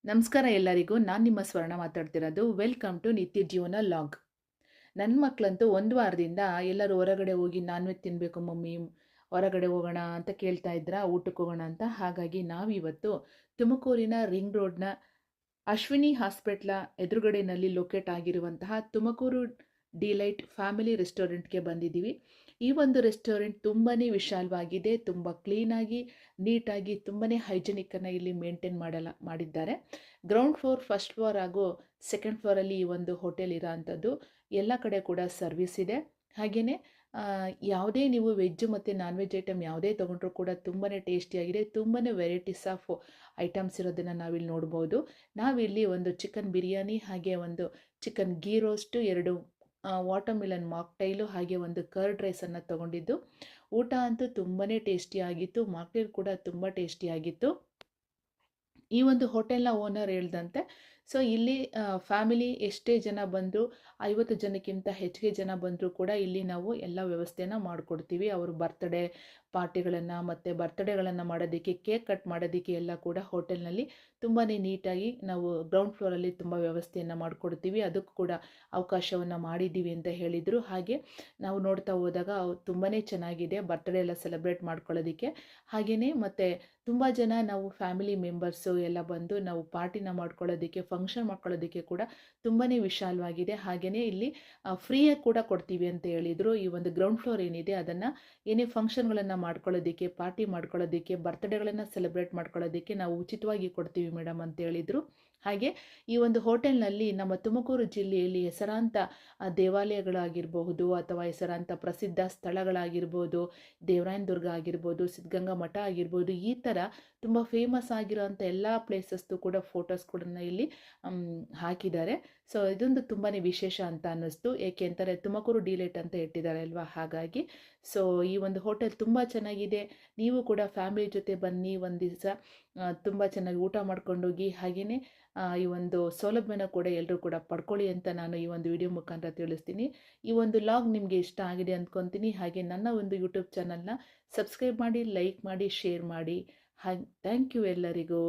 ನಮಸ್ಕಾರ ಎಲ್ಲರಿಗೂ. ನಾನು ನಿಮ್ಮ ಸ್ವರ್ಣ ಮಾತಾಡ್ತಿರೋದು. ವೆಲ್ಕಮ್ ಟು ನಿತ್ಯ ಜೀವನ ಲಾಗ್. ನನ್ನ ಮಕ್ಕಳಂತೂ ಒಂದು ವಾರದಿಂದ ಎಲ್ಲರೂ ಹೊರಗಡೆ ಹೋಗಿ ನಾನ್ ವೆಜ್ ತಿನ್ನಬೇಕು ಮಮ್ಮಿ, ಹೊರಗಡೆ ಹೋಗೋಣ ಅಂತ ಕೇಳ್ತಾ ಇದ್ರ, ಊಟಕ್ಕೆ ಹೋಗೋಣ ಅಂತ. ಹಾಗಾಗಿ ನಾವಿವತ್ತು ತುಮಕೂರಿನ ರಿಂಗ್ ರೋಡ್ನ ಅಶ್ವಿನಿ ಹಾಸ್ಪಿಟ್ಲ ಎದುರುಗಡೆಯಲ್ಲಿ ಲೊಕೇಟ್ ಆಗಿರುವಂತಹ ತುಮಕೂರು ಡಿಲೈಟ್ ಫ್ಯಾಮಿಲಿ ರೆಸ್ಟೋರೆಂಟ್ಗೆ ಬಂದಿದ್ದೀವಿ. ಈ ಒಂದು ರೆಸ್ಟೋರೆಂಟ್ ತುಂಬಾ ವಿಶಾಲವಾಗಿದೆ, ತುಂಬ ಕ್ಲೀನಾಗಿ ನೀಟಾಗಿ ತುಂಬಾ ಹೈಜೆನಿಕ್ಕನ್ನು ಇಲ್ಲಿ ಮೇಂಟೈನ್ ಮಾಡಿದ್ದಾರೆ. ಗ್ರೌಂಡ್ ಫ್ಲೋರ್, ಫಸ್ಟ್ ಫ್ಲೋರ್ ಹಾಗೂ ಸೆಕೆಂಡ್ ಫ್ಲೋರಲ್ಲಿ ಈ ಒಂದು ಹೋಟೆಲ್ ಇರೋ ಅಂಥದ್ದು. ಎಲ್ಲ ಕಡೆ ಕೂಡ ಸರ್ವಿಸ್ ಇದೆ. ಹಾಗೆಯೇ ಯಾವುದೇ ನೀವು ವೆಜ್ ಮತ್ತು ನಾನ್ ವೆಜ್ ಐಟಮ್ ಯಾವುದೇ ತೊಗೊಂಡ್ರೂ ಕೂಡ ತುಂಬಾ ಟೇಸ್ಟಿಯಾಗಿದೆ. ತುಂಬಾ ವೆರೈಟೀಸ್ ಆಫ್ ಐಟಮ್ಸ್ ಇರೋದನ್ನು ನಾವಿಲ್ಲಿ ನೋಡ್ಬೋದು. ನಾವಿಲ್ಲಿ ಒಂದು ಚಿಕನ್ ಬಿರಿಯಾನಿ, ಹಾಗೆ ಒಂದು chicken ghee roast, 2 watermelon mocktail, ಹಾಗೆ ಒಂದು ಕರ್ಡ್ ರೈಸನ್ನು ತೊಗೊಂಡಿದ್ದು. ಊಟ ಅಂತೂ ತುಂಬಾ ಟೇಸ್ಟಿಯಾಗಿತ್ತು. ಮಾಕ್ಟೈಲ್ ಕೂಡ ತುಂಬ ಟೇಸ್ಟಿಯಾಗಿತ್ತು. ಈ ಒಂದು ಹೋಟೆಲ್ನ ಓನರ್ ಹೇಳ್ದಂತೆ, ಸೊ ಇಲ್ಲಿ ಫ್ಯಾಮಿಲಿ ಎಷ್ಟೇ ಜನ ಬಂದರೂ, 50 ಜನಕ್ಕಿಂತ ಹೆಚ್ಚಿಗೆ ಜನ ಬಂದರೂ ಕೂಡ ಇಲ್ಲಿ ನಾವು ಎಲ್ಲ ವ್ಯವಸ್ಥೆನ ಮಾಡಿಕೊಡ್ತೀವಿ. ಅವರು ಬರ್ತ್ಡೇ ಪಾರ್ಟಿಗಳನ್ನು ಮತ್ತು ಬರ್ತ್ಡೇಗಳನ್ನು ಮಾಡೋದಕ್ಕೆ, ಕೇಕ್ ಕಟ್ ಮಾಡೋದಕ್ಕೆ ಎಲ್ಲ ಕೂಡ ಹೋಟೆಲ್ನಲ್ಲಿ ತುಂಬಾ ನೀಟಾಗಿ ನಾವು ಗ್ರೌಂಡ್ ಫ್ಲೋರಲ್ಲಿ ತುಂಬ ವ್ಯವಸ್ಥೆಯನ್ನು ಮಾಡಿಕೊಡ್ತೀವಿ. ಅದಕ್ಕೂ ಕೂಡ ಅವಕಾಶವನ್ನು ಮಾಡಿದ್ದೀವಿ ಅಂತ ಹೇಳಿದರು. ಹಾಗೆ ನಾವು ನೋಡ್ತಾ ಹೋದಾಗ ತುಂಬಾ ಚೆನ್ನಾಗಿದೆ ಬರ್ತ್ಡೇ ಎಲ್ಲ ಸೆಲೆಬ್ರೇಟ್ ಮಾಡ್ಕೊಳ್ಳೋದಕ್ಕೆ. ಹಾಗೆಯೇ ಮತ್ತು ತುಂಬ ಜನ ನಾವು ಫ್ಯಾಮಿಲಿ ಮೆಂಬರ್ಸು ಎಲ್ಲ ಬಂದು ನಾವು ಪಾರ್ಟಿನ ಮಾಡ್ಕೊಳ್ಳೋದಕ್ಕೆ, ಫಂಕ್ಷನ್ ಮಾಡ್ಕೊಳ್ಳೋದಕ್ಕೆ ಕೂಡ ತುಂಬಾ ವಿಶಾಲವಾಗಿದೆ. ಹಾಗೆಯೇ ಇಲ್ಲಿ ಫ್ರೀಯಾಗಿ ಕೂಡ ಕೊಡ್ತೀವಿ ಅಂತ ಹೇಳಿದರು. ಈ ಒಂದು ಗ್ರೌಂಡ್ ಫ್ಲೋರ್ ಏನಿದೆ ಅದನ್ನು ಏನೇ ಫಂಕ್ಷನ್ಗಳನ್ನು ಮಾಡ್ಕೊಳ್ಳೋದಕ್ಕೆ, ಪಾರ್ಟಿ ಮಾಡ್ಕೊಳ್ಳೋದಕ್ಕೆ, ಬರ್ತ್ಡೇಗಳನ್ನು ಸೆಲೆಬ್ರೇಟ್ ಮಾಡ್ಕೊಳ್ಳೋದಕ್ಕೆ ನಾವು ಉಚಿತವಾಗಿ ಕೊಡ್ತೀವಿ ಮೇಡಮ್ ಅಂತ ಹೇಳಿದರು. ಹಾಗೆ ಈ ಒಂದು ಹೋಟೆಲ್ನಲ್ಲಿ ನಮ್ಮ ತುಮಕೂರು ಜಿಲ್ಲೆಯಲ್ಲಿ ಹೆಸರಾಂತ ದೇವಾಲಯಗಳಾಗಿರಬಹುದು, ಅಥವಾ ಹೆಸರಾಂತ ಪ್ರಸಿದ್ಧ ಸ್ಥಳಗಳಾಗಿರ್ಬೋದು, ದೇವರಾಯನ ದುರ್ಗ ಆಗಿರ್ಬೋದು, ಸಿದ್ಧಗಂಗಾ ಮಠ ಆಗಿರ್ಬೋದು, ಈ ಥರ ತುಂಬ ಫೇಮಸ್ ಆಗಿರೋಂಥ ಎಲ್ಲ ಪ್ಲೇಸಸ್ದು ಕೂಡ ಫೋಟೋಸ್ ಕೂಡ ಇಲ್ಲಿ ಹಾಕಿದ್ದಾರೆ. ಸೊ ಇದೊಂದು ತುಂಬಾ ವಿಶೇಷ ಅಂತ ಅನ್ನಿಸ್ತು. ಏಕೆ ಅಂತಾರೆ ತುಮಕೂರು ಡಿಲೈಟ್ ಅಂತ ಇಟ್ಟಿದ್ದಾರೆ ಅಲ್ವಾ, ಹಾಗಾಗಿ. ಸೊ ಈ ಒಂದು ಹೋಟೆಲ್ ತುಂಬ ಚೆನ್ನಾಗಿದೆ. ನೀವು ಕೂಡ ಫ್ಯಾಮಿಲಿ ಜೊತೆ ಬನ್ನಿ, ಒಂದು ದಿವಸ ತುಂಬ ಚೆನ್ನಾಗಿ ಊಟ ಮಾಡ್ಕೊಂಡೋಗಿ, ಹಾಗೆಯೇ ಈ ಒಂದು ಸೌಲಭ್ಯನ ಕೂಡ ಎಲ್ಲರೂ ಕೂಡ ಪಡ್ಕೊಳ್ಳಿ ಅಂತ ನಾನು ಈ ಒಂದು ವಿಡಿಯೋ ಮುಖಾಂತರ ತಿಳಿಸ್ತೀನಿ. ಈ ಒಂದು ಲಾಗ್ ನಿಮಗೆ ಇಷ್ಟ ಆಗಿದೆ ಅಂದ್ಕೊತೀನಿ. ಹಾಗೆ ನನ್ನ ಒಂದು ಯೂಟ್ಯೂಬ್ ಚಾನಲ್ನ ಸಬ್ಸ್ಕ್ರೈಬ್ ಮಾಡಿ, ಲೈಕ್ ಮಾಡಿ, ಶೇರ್ ಮಾಡಿ. ಥ್ಯಾಂಕ್ ಯು ಎಲ್ಲರಿಗೂ.